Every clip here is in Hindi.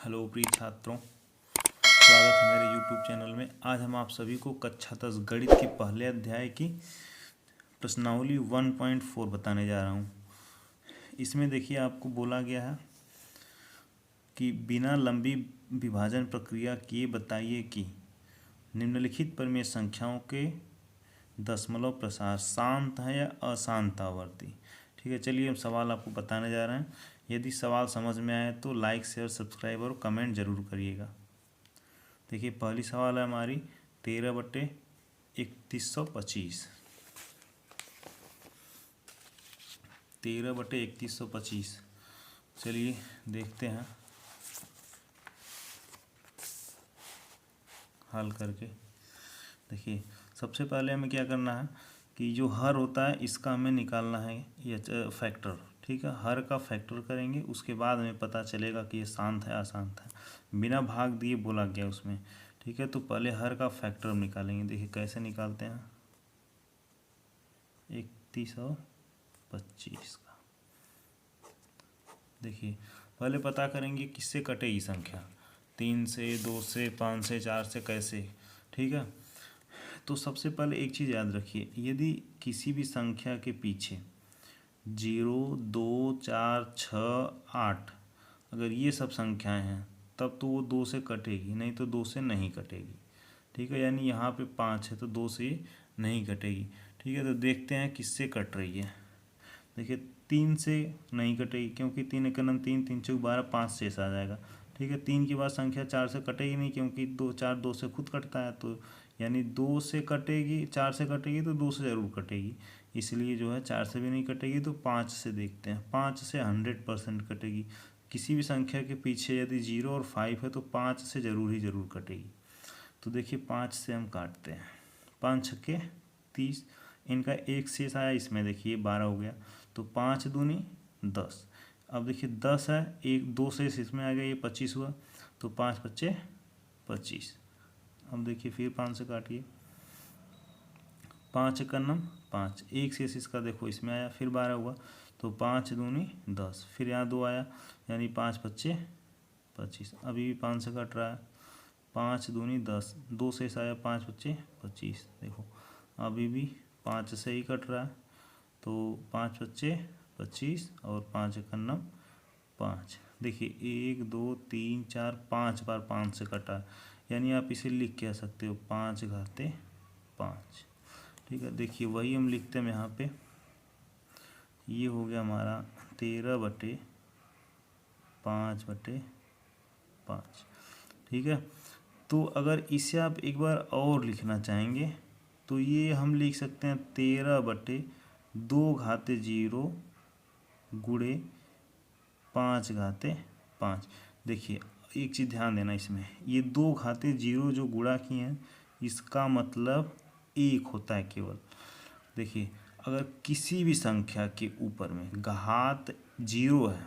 हेलो प्रिय छात्रों, स्वागत है मेरे YouTube चैनल में। आज हम आप सभी को कक्षा 10 गणित के पहले अध्याय की प्रश्नावली 1.4 बताने जा रहा हूँ। इसमें देखिए आपको बोला गया है कि बिना लंबी विभाजन प्रक्रिया किए बताइए कि निम्नलिखित परिमेय संख्याओं के दशमलव प्रसार शांत है या अशांत आवर्ती। ठीक है, चलिए हम सवाल आपको बताने जा रहे हैं। यदि सवाल समझ में आए तो लाइक शेयर सब्सक्राइब और कमेंट जरूर करिएगा। देखिए पहली सवाल है हमारी 13/3125। 13/3125 चलिए देखते हैं हल करके। देखिए सबसे पहले हमें क्या करना है कि जो हर होता है इसका हमें निकालना है ये फैक्टर। ठीक है, हर का फैक्टर करेंगे, उसके बाद हमें पता चलेगा कि ये शांत है अशांत है। बिना भाग दिए बोला गया उसमें। ठीक है, तो पहले हर का फैक्टर हम निकालेंगे। देखिए कैसे निकालते हैं 3125 का। देखिए पहले पता करेंगे किससे कटेगी संख्या, 3 से, 2 से, 5 से, 4 से, कैसे। ठीक है, तो सबसे पहले एक चीज़ याद रखिए, यदि किसी भी संख्या के पीछे 0, 2, 4, 6, 8 अगर ये सब संख्याएं हैं तब तो वो 2 से कटेगी, नहीं तो 2 से नहीं कटेगी। ठीक है, यानी यहाँ पे 5 है तो 2 से नहीं कटेगी। ठीक है, तो देखते हैं किससे कट रही है। देखिए 3 से नहीं कटेगी, क्योंकि 3 एक नम 3, 3 चौक 12, 5 शेष आ जाएगा। ठीक है, 3 के बाद संख्या 4 से कटेगी नहीं, क्योंकि 2 से खुद कटता है, तो यानी 2 से कटेगी, 4 से कटेगी तो 2 से ज़रूर कटेगी। इसलिए जो है 4 से भी नहीं कटेगी, तो 5 से देखते हैं। 5 से 100% कटेगी। किसी भी संख्या के पीछे यदि 0 और 5 है तो 5 से ज़रूर ही ज़रूर कटेगी। तो देखिए 5 से हम काटते हैं, 5 छक्के 30, इनका एक शेष आया, इसमें देखिए 12 हो गया, तो 5 दूनी 10। अब देखिए 10 है, एक 2 शेष इसमें आ गया, ये 25 हुआ, तो 5 पच्चे 25। अब देखिए फिर 5 से काटिए, 5 का नम 5, एक शेष इसका देखो इसमें आया, फिर 12 हुआ, तो 5 दूनी 10, फिर यहाँ 2 आया, यानी 5 पच्चे 25। अभी भी 5 से कट रहा है, 5 दूनी 10, 2 शेष आया, 5 पच्चे 25। देखो अभी भी 5 से ही कट रहा है, तो 5 पच्चे 25 और 5 एकन्नम 5। देखिए 1 2 3 4 5 बार 5 से कटा है, यानी आप इसे लिख कह सकते हो 5 घाते 5। ठीक है, देखिए वही हम लिखते हैं यहाँ पे, ये हो गया हमारा 13/5/5। ठीक है, तो अगर इसे आप एक बार और लिखना चाहेंगे तो ये हम लिख सकते हैं 13/2 गुणे 5/5। देखिए एक चीज़ ध्यान देना, इसमें ये 2/0 जो गुणा किए हैं इसका मतलब 1 होता है केवल। देखिए अगर किसी भी संख्या के ऊपर में घात 0 है,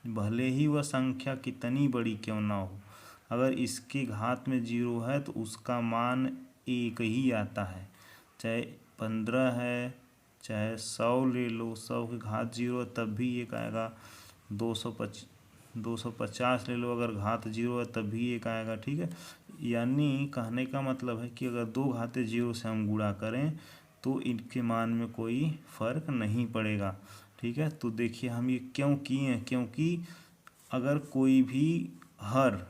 भले ही वह संख्या कितनी बड़ी क्यों ना हो, अगर इसके घात में 0 है तो उसका मान 1 ही आता है। चाहे 15 है, चाहे 100 ले लो, 100 के घात 0 है तब भी 1 आएगा। 250 ले लो, अगर घात 0 है तब भी 1 आएगा। ठीक है, यानी कहने का मतलब है कि अगर 2 घाते 0 से हम गुणा करें तो इनके मान में कोई फर्क नहीं पड़ेगा। ठीक है, तो देखिए हम ये क्यों किए हैं, क्योंकि अगर कोई भी हर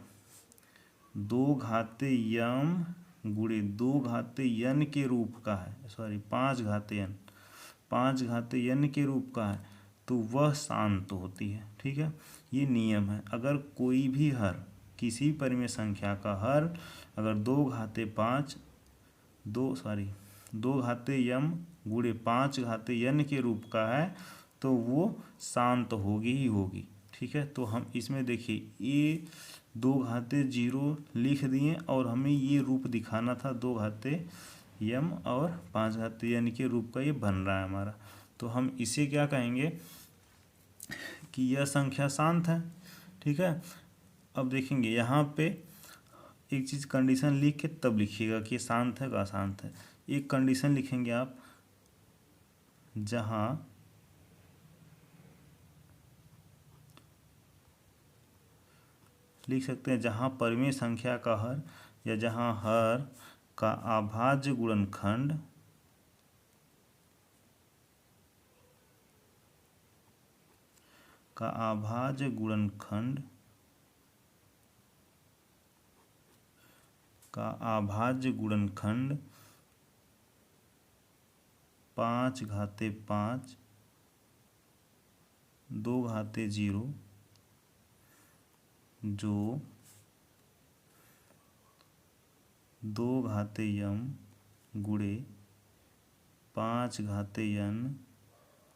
2 घाते यम गुणे 2 घाते यन के रूप का है, 5 घाते यन, 5 घाते यन के रूप का है, तो वह शांत होती है। ठीक है, ये नियम है। अगर कोई भी हर, किसी परिमेय संख्या का हर अगर 2 घाते 5 2 घाते यम गुणे 5 घाते यन के रूप का है तो वो शांत होगी ही होगी। ठीक है, तो हम इसमें देखिए ये 2 घाते 0 लिख दिए और हमें ये रूप दिखाना था 2 घाते यम और 5 घाते यन के रूप का ये बन रहा है हमारा। तो हम इसे क्या कहेंगे कि यह संख्या शांत है। ठीक है, अब देखेंगे यहाँ पे एक चीज़ कंडीशन लिख के तब लिखिएगा कि शांत है का अशांत है। एक कंडीशन लिखेंगे आप, जहाँ लिख सकते हैं जहाँ परिमेय संख्या का हर या जहाँ हर का अभाज्य गुणनखंड का अभाज्य गुणनखंड का अभाज्य गुणनखंड 5⁵5 2�0 जो 2⁻m गुणे 5⁻n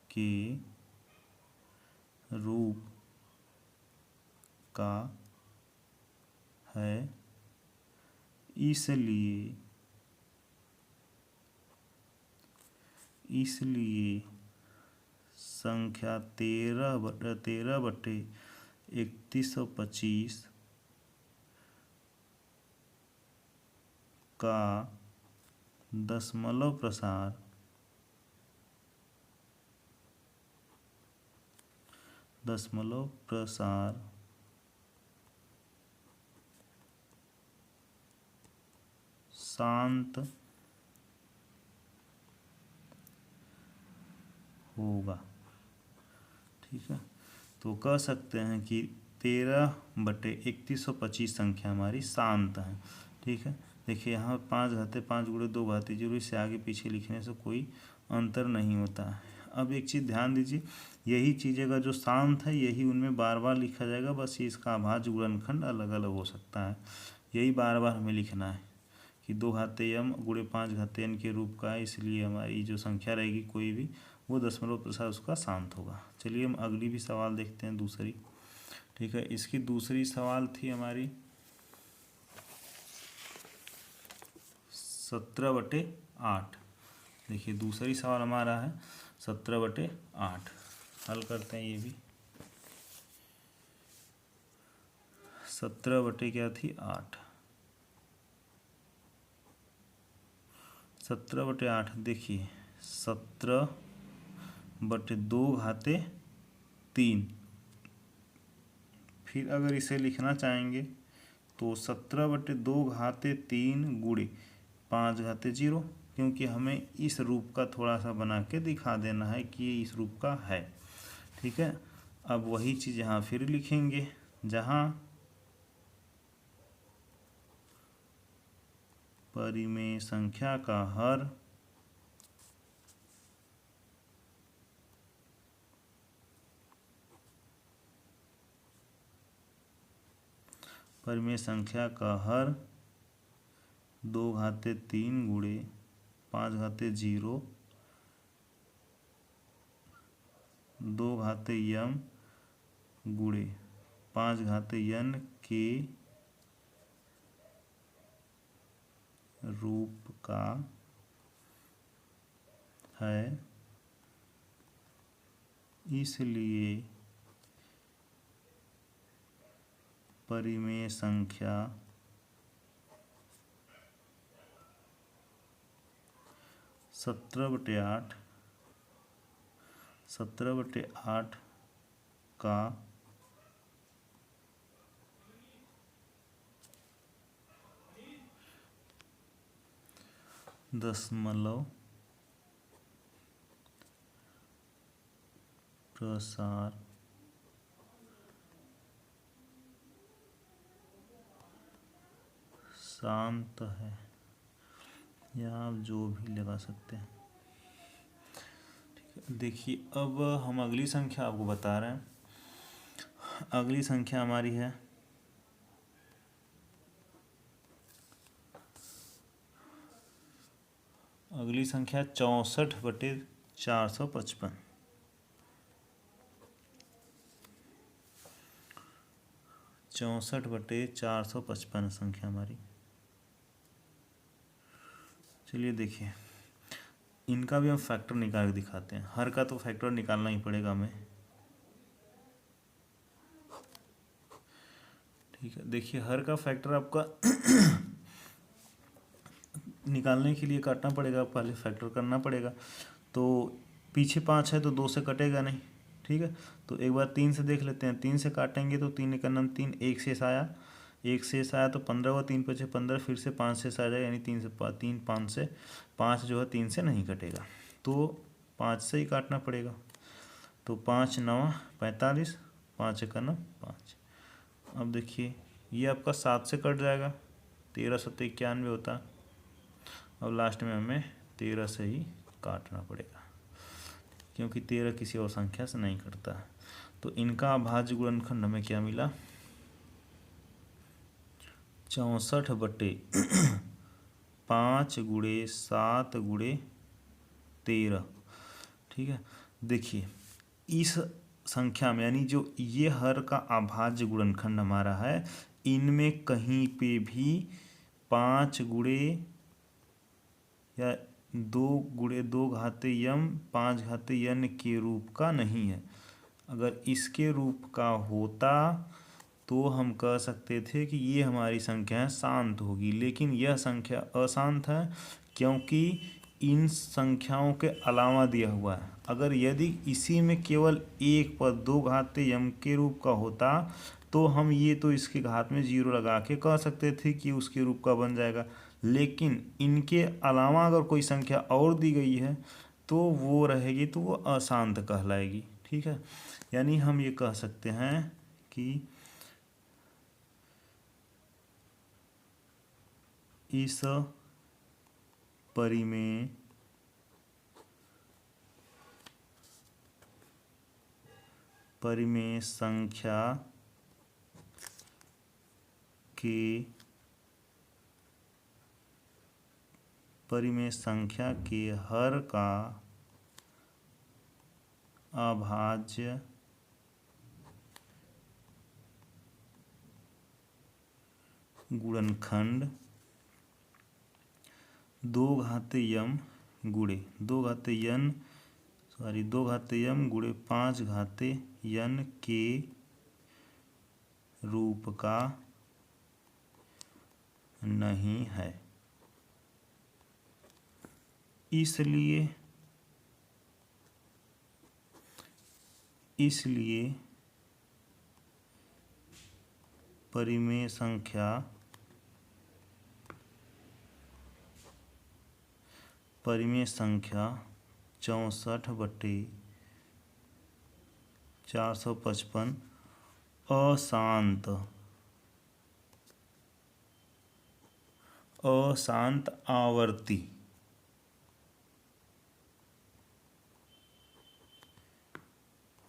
के रूप का है, इसलिए संख्या 13/3125 का दशमलव प्रसार शांत होगा। ठीक है, तो कह सकते हैं कि 13/3125 संख्या हमारी शांत है। ठीक है, देखिए यहाँ 5⁻5 गुणे 2⁻0, इससे आगे पीछे लिखने से कोई अंतर नहीं होता है। अब एक चीज़ ध्यान दीजिए, यही चीज़ अगर जो शांत है यही उनमें बार बार लिखा जाएगा, बस ये इसका अभाज्य गुणनखंड अलग अलग हो सकता है। यही बार बार हमें लिखना है कि 2⁻m गुणे 5⁻n के रूप का है, इसलिए हमारी जो संख्या रहेगी कोई भी वो दशमलव प्रसार उसका शांत होगा। चलिए हम अगली भी सवाल देखते हैं दूसरी। ठीक है, इसकी दूसरी सवाल थी हमारी 17/8। देखिए दूसरी सवाल हमारा है 17/8। हल करते हैं ये भी। 17 क्या थी 8। 17/8 देखिए 17/2⁻3। फिर अगर इसे लिखना चाहेंगे तो 17/2⁻3 गुणे 5⁻0, क्योंकि हमें इस रूप का थोड़ा सा बना के दिखा देना है कि ये इस रूप का है। ठीक है, अब वही चीज़ यहाँ फिर लिखेंगे, जहाँ परिमेय संख्या का हर परिमेय संख्या का हर 2⁻3 गुणे 5⁻0 2⁻m गुणे 5⁻n के रूप का है, इसलिए परिमेय संख्या 17/8 का दशमलव प्रसार शांत है, या आप जो भी लगा सकते हैं। ठीक है, देखिए अब हम अगली संख्या आपको बता रहे हैं। अगली संख्या हमारी है अगली संख्या 64/455। 64/455 संख्या हमारी। चलिए देखिए, इनका भी हम फैक्टर निकाल के दिखाते हैं। हर का तो फैक्टर निकालना ही पड़ेगा हमें। ठीक है, देखिए हर का फैक्टर आपका निकालने के लिए काटना पड़ेगा, पहले फैक्टर करना पड़ेगा। तो पीछे 5 है तो 2 से कटेगा नहीं। ठीक है। तो एक बार 3 से देख लेते हैं, 3 से काटेंगे तो 3 का नाम 3, एक शेष आया, एक शेष आया तो 15 हुआ, 3 पचे 15, फिर से 5 शेष आ जाएगा, यानी 3 से 3 5 से 5 जो है 3 से नहीं कटेगा, तो 5 से ही काटना पड़ेगा। तो 5 9 45, 5 का ना 5। अब देखिए ये आपका 7 से कट जाएगा, 13 7 91 होता है। अब लास्ट में हमें 13 से ही काटना पड़ेगा, क्योंकि 13 किसी और संख्या से नहीं कटता है। तो इनका अभाज्य गुणनखंड हमें क्या मिला, 64/5 × 7 × 13। ठीक है। देखिए इस संख्या में, यानी जो ये हर का अभाज्य गुणनखंड हमारा है, इनमें कहीं पे भी 5 गुणे या 2 गुणे 2 घाते यम 5 घाते यन के रूप का नहीं है। अगर इसके रूप का होता तो हम कह सकते थे कि ये हमारी संख्या शांत होगी, लेकिन यह संख्या अशांत है, क्योंकि इन संख्याओं के अलावा दिया हुआ है। अगर यदि इसी में केवल एक पद 2 घाते यम के रूप का होता तो हम ये तो इसके घात में 0 लगा के कह सकते थे कि उसके रूप का बन जाएगा, लेकिन इनके अलावा अगर कोई संख्या और दी गई है तो वो रहेगी, तो वो अशांत कहलाएगी। ठीक है। यानी हम ये कह सकते हैं कि इस परिमेय संख्या के हर का अभाज्य गुणनखंड 2 घाते यम गुणे 2 घाते यम गुणे 5 घाते यन के रूप का नहीं है। इसलिए परिमेय संख्या 64/455 अशांत आवर्ती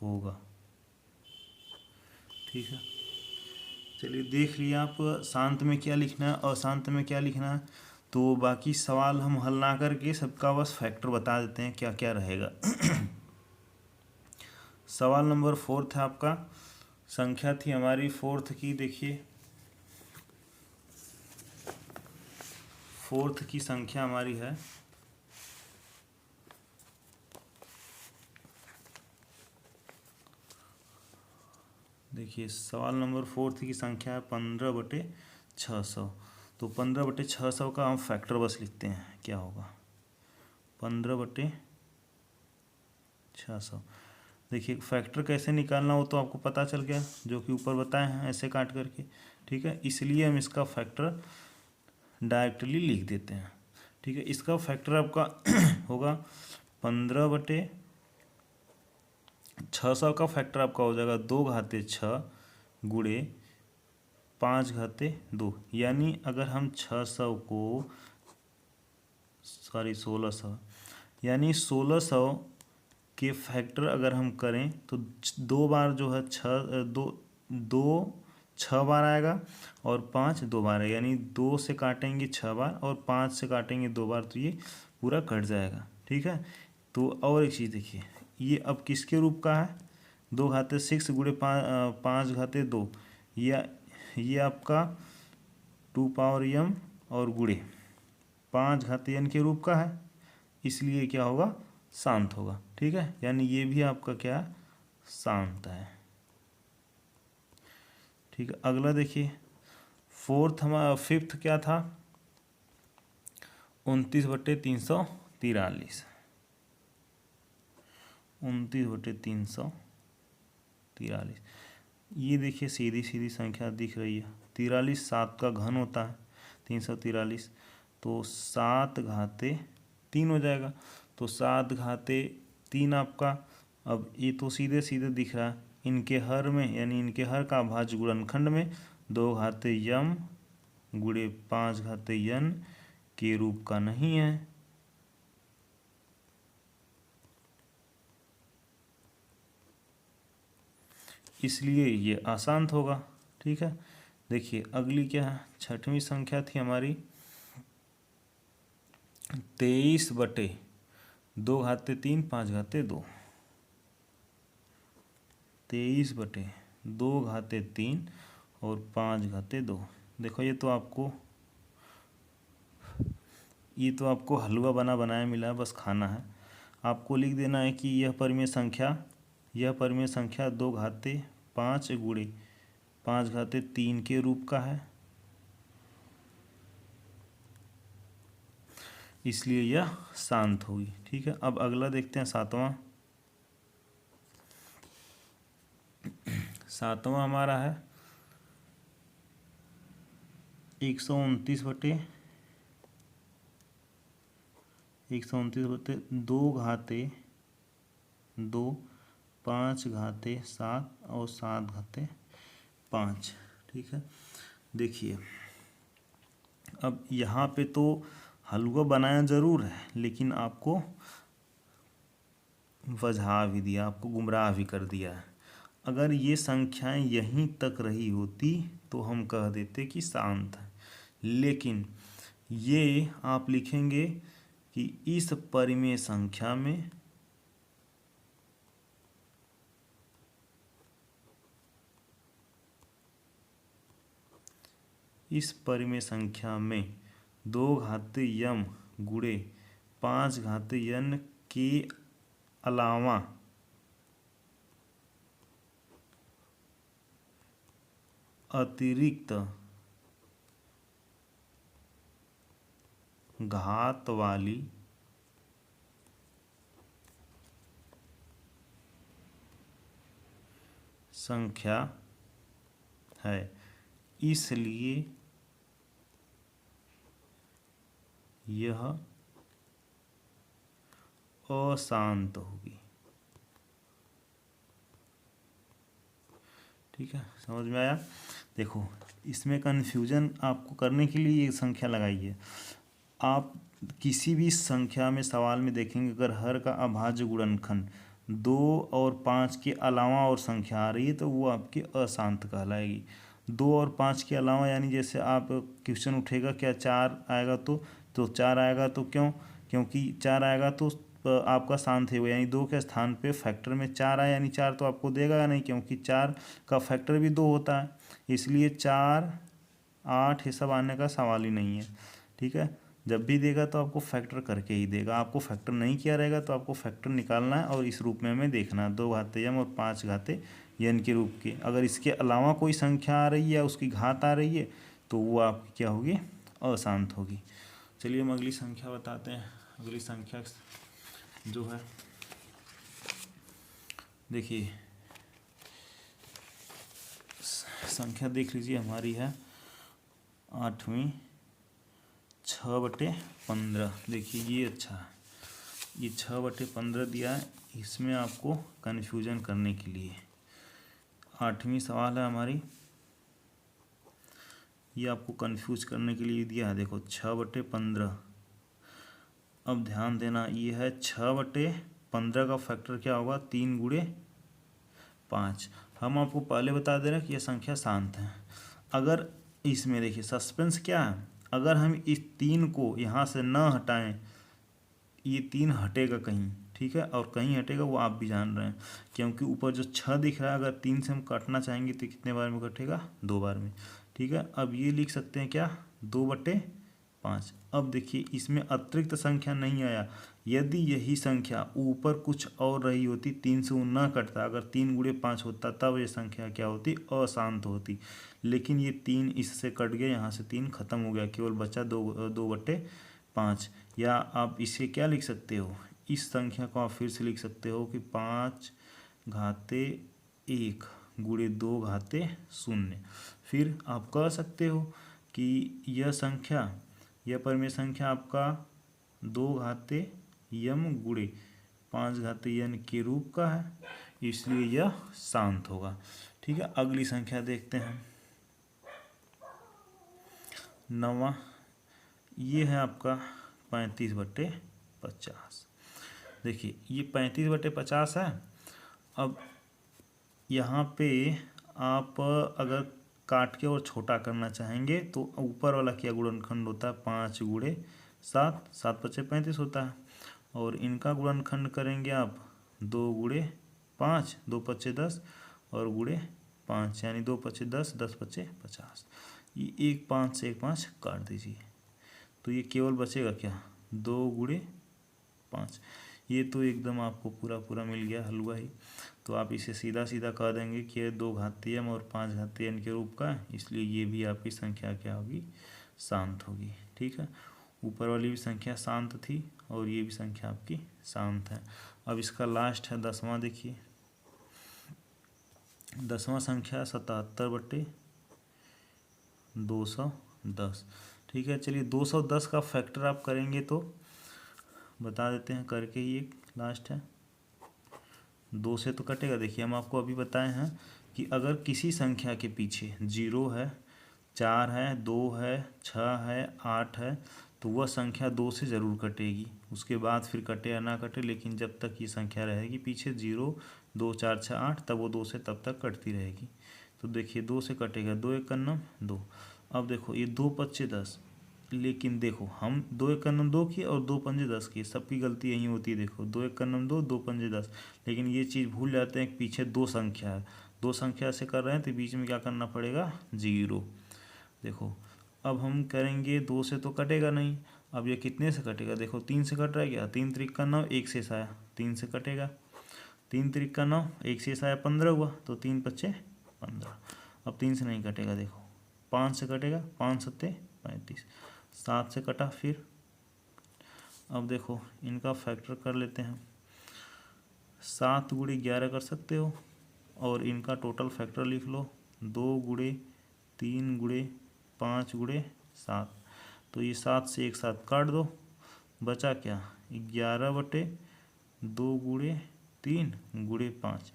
होगा। ठीक है। चलिए देख लिया आप शांत में क्या लिखना है, अशांत में क्या लिखना है। तो बाकी सवाल हम हल ना करके सबका बस फैक्टर बता देते हैं क्या क्या रहेगा। सवाल नंबर 4 था आपका, संख्या थी हमारी 4th की। देखिए 4th की संख्या हमारी है देखिए सवाल नंबर 4th की संख्या है 15/600। तो 15/600 का हम फैक्टर बस लिखते हैं, क्या होगा 15/600। देखिए फैक्टर कैसे निकालना हो तो आपको पता चल गया, जो कि ऊपर बताए हैं ऐसे काट करके। ठीक है। इसलिए हम इसका फैक्टर डायरेक्टली लिख देते हैं। ठीक है। इसका फैक्टर आपका होगा 15/600 का फैक्टर आपका हो जाएगा 2 घाते 6 गुणे 5 घाते 2। यानी अगर हम 1600 यानी 1600 के फैक्टर अगर हम करें तो 2 बार जो है 6 बार आएगा और 5 2 बार है, यानी 2 से काटेंगे 6 बार और 5 से काटेंगे 2 बार, तो ये पूरा कट जाएगा। ठीक है। तो और एक चीज़ देखिए, ये अब किसके रूप का है, 2 घाते 6 गुणे 5 घाते 2, या ये आपका 2 पावर m और गुणे 5 घाते n के रूप का है, इसलिए क्या होगा, शांत होगा। ठीक है। यानी ये भी आपका क्या, शांत है। ठीक है। अगला देखिए 5th क्या था, 29/343। 29/343 43। ये देखिए सीधी सीधी संख्या दिख रही है। 43 7 का घन होता है 343, तो 7 घाते 3 हो जाएगा। तो 7 घाते 3 आपका, अब ये तो सीधे सीधे दिख रहा है, इनके हर में यानी इनके हर का अभाज्य गुणनखंड में 2 घाते यम गुणे 5 घाते यन के रूप का नहीं है। इसलिए ये अशांत होगा। ठीक है, देखिए अगली क्या है, छठवीं संख्या थी हमारी 23/2 घाते 3 5 घाते 2। 23/2 घाते 3 और 5 घाते 2। देखो ये तो आपको हलवा बना बनाया मिला है, बस खाना है। आपको लिख देना है कि यह परिमेय संख्या 2 घाते 5 गुणे 5 घाते 3 के रूप का है, इसलिए यह शांत होगी। ठीक है, अब अगला देखते हैं सातवां हमारा है 129/2 घाते 2 5 घाते 7 और 7 घाते 5। ठीक है, देखिए अब यहाँ पे तो हलवा बनाया ज़रूर है, लेकिन आपको वजहा भी दिया, आपको गुमराह भी कर दिया है। अगर ये संख्याएं यहीं तक रही होती तो हम कह देते कि शांत है, लेकिन ये आप लिखेंगे कि इस परिमेय संख्या में इस परिमेय संख्या में 2 घाते यम गुणे 5 घाते यन के अलावा अतिरिक्त घात वाली संख्या है, इसलिए यह अशांत होगी। ठीक है, समझ में आया। देखो इसमें कन्फ्यूजन आपको करने के लिए ये संख्या लगाई है। आप किसी भी संख्या में सवाल में देखेंगे, अगर हर का अभाज्य गुणनखंड 2 और 5 के अलावा और संख्या आ रही है तो वो आपकी अशांत कहलाएगी। 2 और 5 के अलावा यानी जैसे आप क्वेश्चन उठेगा क्या 4 आएगा तो 4 आएगा तो क्योंकि 4 आएगा तो आपका शांत है वो, यानी 2 के स्थान पे फैक्टर में 4 आया, यानी 4 तो आपको देगा या नहीं, क्योंकि 4 का फैक्टर भी 2 होता है, इसलिए 4 8 ये सब आने का सवाल ही नहीं है। ठीक है, जब भी देगा तो आपको फैक्टर करके ही देगा। आपको फैक्टर नहीं किया रहेगा तो आपको फैक्टर निकालना है और इस रूप में हमें देखना है, 2 घाते यम और 5 घाते यन के रूप के। अगर इसके अलावा कोई संख्या आ रही है, उसकी घात आ रही है, तो वो आपकी क्या होगी, अशांत होगी। चलिए हम अगली संख्या बताते हैं। अगली संख्या जो है, देखिए संख्या देख लीजिए हमारी है 8वीं 6/15। देखिए ये अच्छा है, ये 6/15 दिया है, इसमें आपको कन्फ्यूजन करने के लिए 8वीं सवाल है हमारी, ये आपको कन्फ्यूज करने के लिए दिया है। देखो 6/15, अब ध्यान देना, ये है 6/15 का फैक्टर क्या होगा, 3 गुणे 5। हम आपको पहले बता दे रहे हैं कि यह संख्या शांत है। अगर इसमें देखिए सस्पेंस क्या है, अगर हम इस 3 को यहाँ से न हटाएं, ये 3 हटेगा कहीं, ठीक है, और कहीं हटेगा वो आप भी जान रहे हैं, क्योंकि ऊपर जो 6 दिख रहा है, अगर 3 से हम काटना चाहेंगे तो कितने बार में कटेगा, 2 बार में। ठीक है, अब ये लिख सकते हैं क्या, 2/5। अब देखिए इसमें अतिरिक्त संख्या नहीं आया, यदि यही संख्या ऊपर कुछ और रही होती, 3 से वो ना कटता, अगर 3 गुणे 5 होता तब ये संख्या क्या होती, अशांत होती। लेकिन ये 3 इससे कट गया, यहाँ से 3 खत्म हो गया, केवल बचा 2/5। या आप इसे क्या लिख सकते हो, इस संख्या को आप फिर से लिख सकते हो कि 5 घाते 1 गुणे 2 घाते 0। फिर आप कह सकते हो कि यह परिमेय संख्या आपका 2 घाते यम गुणे 5 घाते यन के रूप का है, इसलिए यह शांत होगा। ठीक है, अगली संख्या देखते हैं। 9वां, ये है आपका 35/50। देखिए ये 35/50 है। अब यहाँ पे आप अगर काट के और छोटा करना चाहेंगे तो ऊपर वाला क्या गुणनखंड होता है, 5 गुणे 7, 7×5 = 35 होता है। और इनका गुणनखंड करेंगे आप 2 गुणे 5, 2×5 = 10 और गुणे 5, यानी 2×5 = 10, 10×5 = 50। ये 1 5 से 1 5 काट दीजिए, तो ये केवल बचेगा क्या, 2 गुणे 5। ये तो एकदम आपको पूरा मिल गया हलवा ही। तो आप इसे सीधा सीधा कह देंगे कि ये 2 घातीय m और 5 घातीय n के रूप का है, इसलिए ये भी आपकी संख्या क्या होगी, शांत होगी। ठीक है, ऊपर वाली भी संख्या शांत थी और ये भी संख्या आपकी शांत है। अब इसका लास्ट है 10वां। देखिए 10वां संख्या 77/210। ठीक है, चलिए 210 का फैक्टर आप करेंगे तो बता देते हैं करके ही। एक लास्ट है, 2 से तो कटेगा। देखिए हम आपको अभी बताए हैं कि अगर किसी संख्या के पीछे 0 है, 4 है, 2 है, 6 है, 8 है, तो वह संख्या 2 से ज़रूर कटेगी। उसके बाद फिर कटे या ना कटे, लेकिन जब तक ये संख्या रहेगी पीछे 0, 2, 4, 6, 8, तब वो 2 से तब तक कटती रहेगी। तो देखिए 2 से कटेगा, 2 × 1 = 2। अब देखो ये 2×5 = 10, लेकिन देखो हम 2 × 1 = 2 किए और 2×5 = 10 किए। सबकी गलती यही होती है। देखो 2 × 1 = 2, 2×5 = 10, लेकिन ये चीज़ भूल जाते हैं कि पीछे 2 संख्या है। 2 संख्या से कर रहे हैं तो बीच में क्या करना पड़ेगा, 0। देखो अब हम करेंगे 2 से तो कटेगा नहीं। अब ये कितने से कटेगा, देखो 3 से कट रहा है क्या, 3 × 3 = 9, 1 शेष आया, 3 से कटेगा। 3 × 3 = 9, 1 शेष आया, 15 हुआ, तो 3 × 5 = 15। अब 3 से नहीं कटेगा। देखो 5 से कटेगा, 5 × 7 = 35, 7 से कटा। फिर अब देखो इनका फैक्टर कर लेते हैं। 7 गुणे 11 कर सकते हो और इनका टोटल फैक्टर लिख लो, 2 गुणे 3 गुणे 5 गुणे 7। तो ये 7 से एक साथ काट दो, बचा क्या, 11/2 गुणे 3 गुणे 5।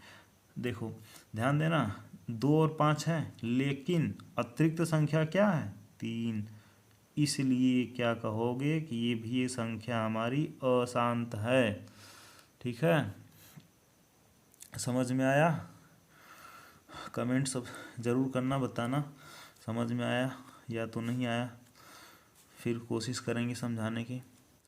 देखो ध्यान देना, 2 और 5 है, लेकिन अतिरिक्त संख्या क्या है, 3, इसलिए क्या कहोगे कि ये भी ये संख्या हमारी अशांत है। ठीक है, समझ में आया? कमेंट सब ज़रूर करना, बताना समझ में आया या तो नहीं आया, फिर कोशिश करेंगे समझाने की।